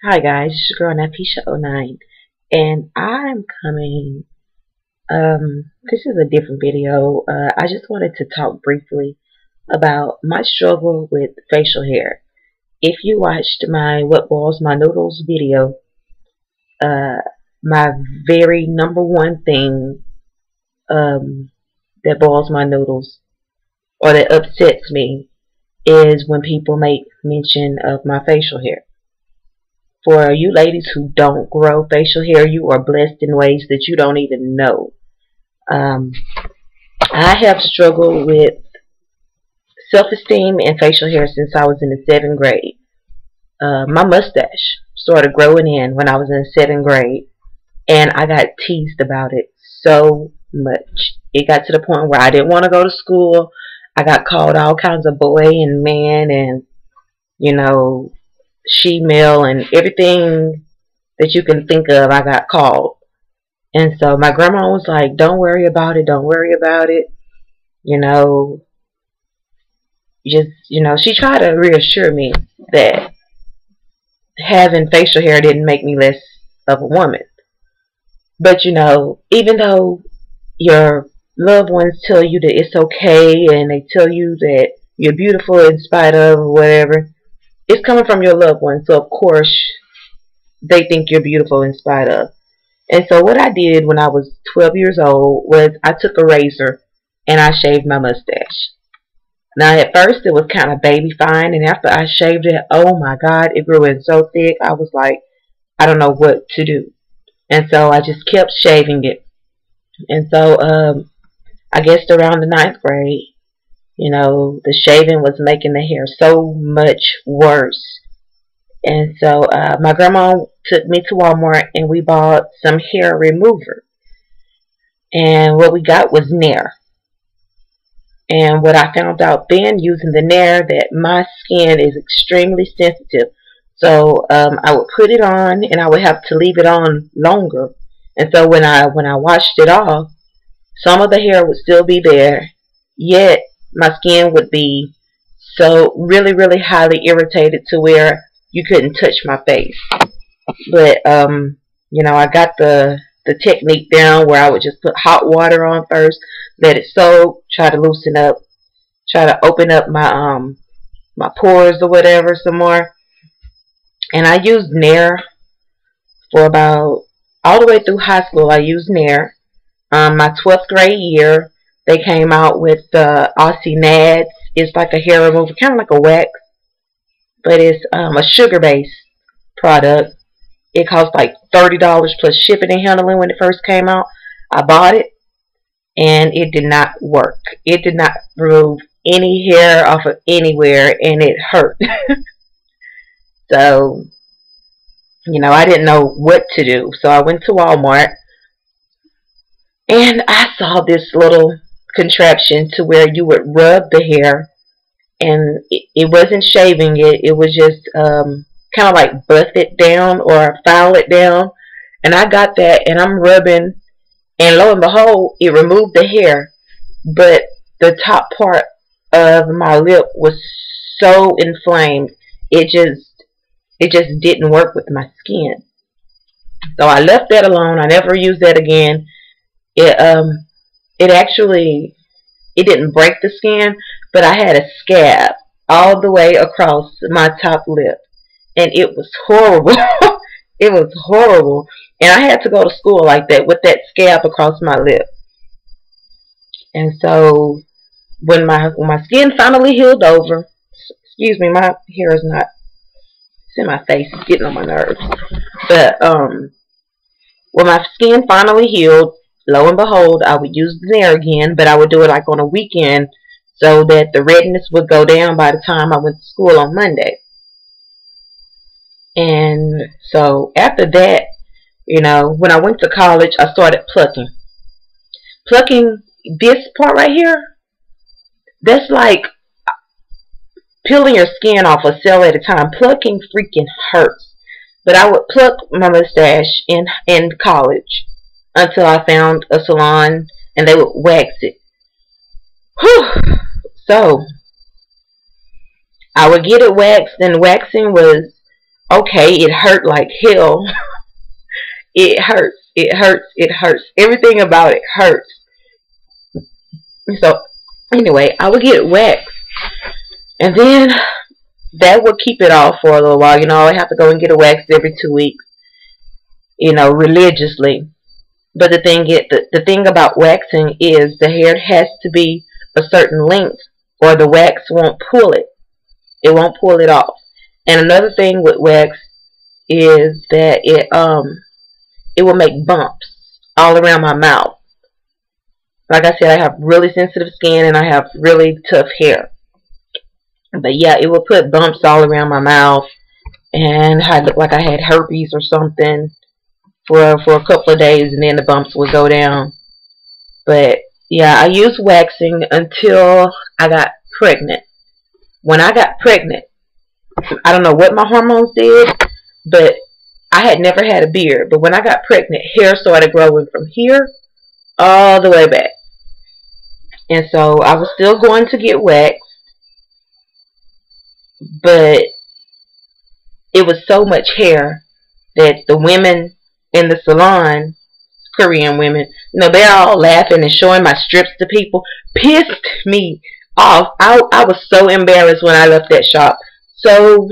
Hi guys, it's your girl Napisha09, and I'm coming. This is a different video. I just wanted to talk briefly about my struggle with facial hair. If you watched my What Boils My Noodles video, uh, my very number one thing that boils my noodles or that upsets me is when people make mention of my facial hair. For you ladies who don't grow facial hair, you are blessed in ways that you don't even know. I have struggled with self-esteem and facial hair since I was in the 7th grade. My mustache started growing in when I was in the 7th grade, and I got teased about it so much. It got to the point where I didn't want to go to school. I got called all kinds of boy and man and, she-male and everything that you can think of, I got called. And so my grandma was like, don't worry about it, don't worry about it. She tried to reassure me that having facial hair didn't make me less of a woman. But, even though your loved ones tell you that it's okay and they tell you that you're beautiful in spite of or whatever, it's coming from your loved ones, so of course they think you're beautiful in spite of. And so what I did when I was 12 years old was I took a razor and I shaved my mustache. Now at first it was kind of baby fine, and after I shaved it, oh my God, it grew in so thick. I was like, I don't know what to do. And so I just kept shaving it. And so I guess around the 9th grade, the shaving was making the hair so much worse. And so my grandma took me to Walmart and we bought some hair remover. And what we got was Nair. And what I found out then using the Nair, that my skin is extremely sensitive. So I would put it on and I would have to leave it on longer. And so when I washed it off, some of the hair would still be there, yet my skin would be so really, really highly irritated to where you couldn't touch my face. But, I got the technique down where I would just put hot water on first, let it soak, try to loosen up, try to open up my, my pores or whatever some more. And I used Nair for about, all the way through high school, I used Nair. My 12th grade year, they came out with the Aussie Nads. It's like a hair remover, kind of like a wax, but it's a sugar-based product. It cost like $30 plus shipping and handling when it first came out. I bought it, and it did not work. It did not remove any hair off of anywhere, and it hurt. So, I didn't know what to do. So I went to Walmart, and I saw this little contraption to where you would rub the hair, and it wasn't shaving it. It was just kind of like buff it down or file it down. And I got that, and I'm rubbing, and lo and behold, it removed the hair. But the top part of my lip was so inflamed, it just didn't work with my skin. So I left that alone. I never used that again. It didn't break the skin, but I had a scab all the way across my top lip, and it was horrible. It was horrible, and I had to go to school like that with that scab across my lip. And so when my skin finally healed over, excuse me, my hair is not, it's in my face, it's getting on my nerves. But when my skin finally healed, lo and behold, I would use the Nair again, but I would do it like on a weekend so that the redness would go down by the time I went to school on Monday. And so after that, when I went to college, I started plucking. Plucking this part right here, that's like peeling your skin off a cell at a time. Plucking freaking hurts. But I would pluck my mustache in college until I found a salon and they would wax it. Whew. So I would get it waxed, and waxing was Okay, it hurt like hell. It hurts. It hurts. It hurts. Everything about it hurts. So anyway, I would get waxed, and then that would keep it off for a little while. I would have to go and get a wax every 2 weeks. Religiously. But the thing about waxing is the hair has to be a certain length, or the wax won't pull it. It won't pull it off. And another thing with wax is that it will make bumps all around my mouth. Like I said, I have really sensitive skin and I have really tough hair. But yeah, it will put bumps all around my mouth, and I looked like I had herpes or something for a couple of days, and then the bumps would go down. But yeah, I used waxing until I got pregnant. When I got pregnant, I don't know what my hormones did, but I had never had a beard. But when I got pregnant, hair started growing from here all the way back. And so I was still going to get waxed, but it was so much hair that the women in the salon, Korean women, they're all laughing and showing my strips to people. Pissed me off. I was so embarrassed when I left that shop. So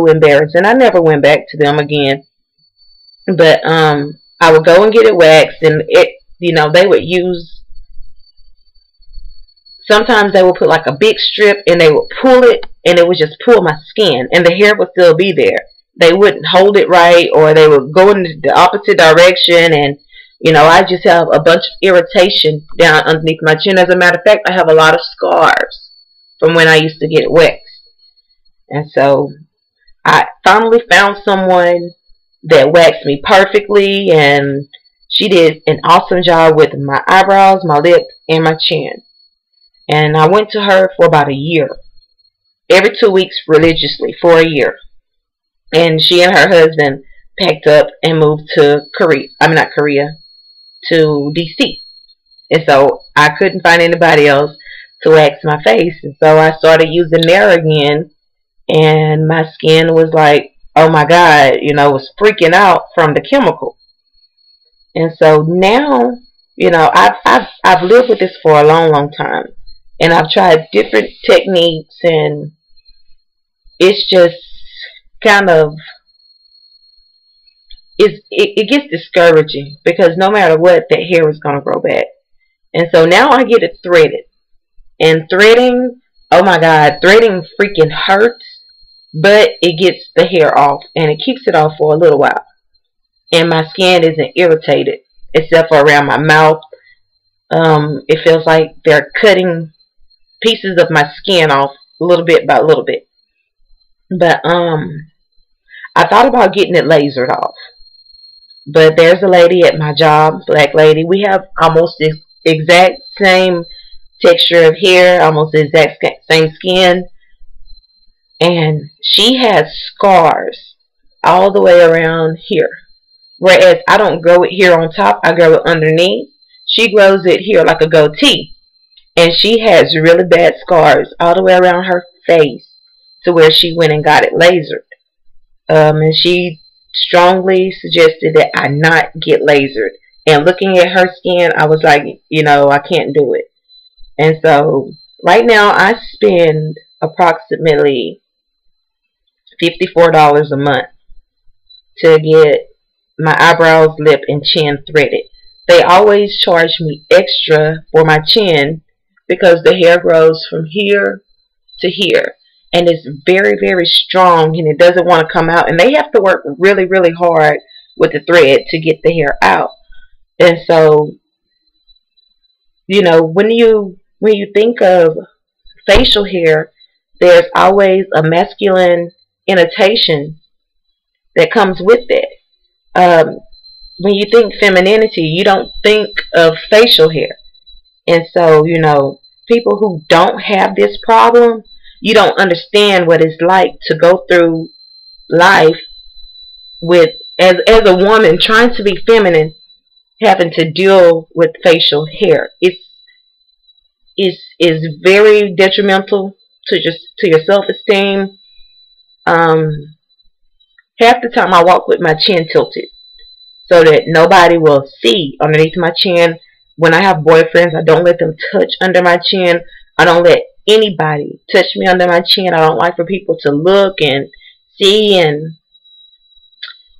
embarrassed. And I never went back to them again. But I would go and get it waxed, and they would use, sometimes they would put like a big strip and they would pull it, and it would just pull my skin, and the hair would still be there. They wouldn't hold it right, or they would go in the opposite direction, and I just have a bunch of irritation down underneath my chin. As a matter of fact, I have a lot of scars from when I used to get waxed. And so I finally found someone that waxed me perfectly, and she did an awesome job with my eyebrows, my lips, and my chin. And I went to her for about a year, every 2 weeks religiously for a year. And she and her husband packed up and moved to Korea, to DC. And so I couldn't find anybody else to wax my face. And so I started using there again, and my skin was like, oh my God, was freaking out from the chemical. And so now, I've lived with this for a long time, and I've tried different techniques, and it's just kind of, it gets discouraging, because no matter what, that hair is going to grow back. And so now I get it threaded. And threading, oh my God, threading freaking hurts, but it gets the hair off, and it keeps it off for a little while. And my skin isn't irritated, except for around my mouth. It feels like they're cutting pieces of my skin off little bit by little bit. But I thought about getting it lasered off. But there's a lady at my job, black lady. We have almost the exact same texture of hair, almost the exact same skin. And she has scars all the way around here. Whereas I don't grow it here on top, I grow it underneath. She grows it here like a goatee. And she has really bad scars all the way around her face, to where she went and got it lasered. And she strongly suggested that I not get lasered. And looking at her skin, I was like, I can't do it. And so right now I spend approximately $54 a month to get my eyebrows, lip, and chin threaded. They always charge me extra for my chin, because the hair grows from here to here. And it's very, very strong, and it doesn't want to come out. And they have to work really, really hard with the thread to get the hair out. And so, when you think of facial hair, there's always a masculine annotation that comes with it. When you think femininity, you don't think of facial hair. And so, people who don't have this problem, you don't understand what it's like to go through life with, as a woman trying to be feminine, having to deal with facial hair. It's very detrimental to your self-esteem. half the time I walk with my chin tilted so that nobody will see underneath my chin. When I have boyfriends, I don't let them touch under my chin. I don't let anybody touch me under my chin. I don't like for people to look and see, and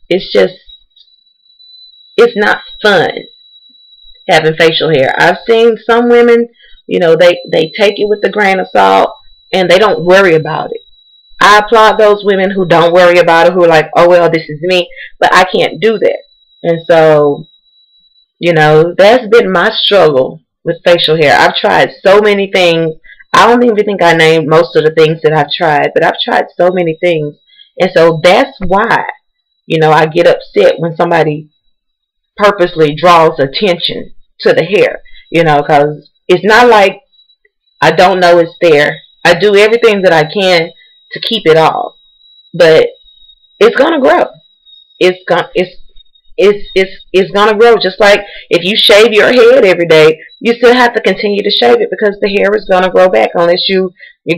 it's just, it's not fun having facial hair. I've seen some women, you know, they take it with a grain of salt and they don't worry about it. I applaud those women who don't worry about it, who are like, oh well, this is me, but I can't do that. And so, you know, that's been my struggle with facial hair. I've tried so many things. I don't even think I named most of the things that I've tried, but I've tried so many things. And so that's why, you know, I get upset when somebody purposely draws attention to the hair, you know, because it's not like I don't know it's there. I do everything that I can to keep it off, but it's gonna grow. It's gonna grow. Just like if you shave your head every day, you still have to continue to shave it because the hair is gonna grow back unless you're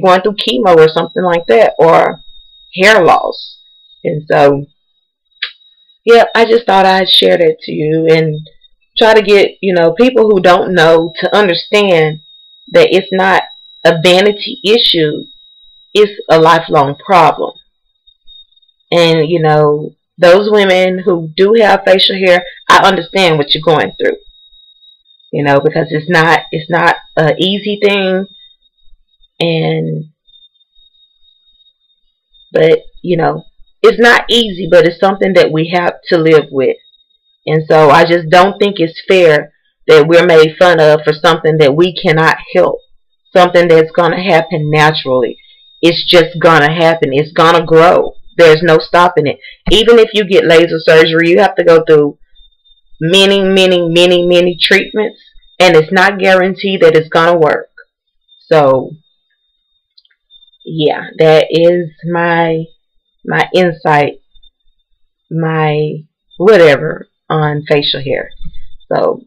going through chemo or something like that, or hair loss. And so, yeah, I just thought I'd share that to you and try to get, you know, people who don't know to understand that it's not a vanity issue. It's a lifelong problem. And, you know, those women who do have facial hair, I understand what you're going through. You know, because it's not an easy thing. But, you know, it's not easy, but it's something that we have to live with. And so I just don't think it's fair that we're made fun of for something that we cannot help. Something that's going to happen naturally. It's just going to happen. It's going to grow. There's no stopping it. Even if you get laser surgery, you have to go through many treatments. And it's not guaranteed that it's going to work. So, yeah, that is my insight, my whatever on facial hair. So,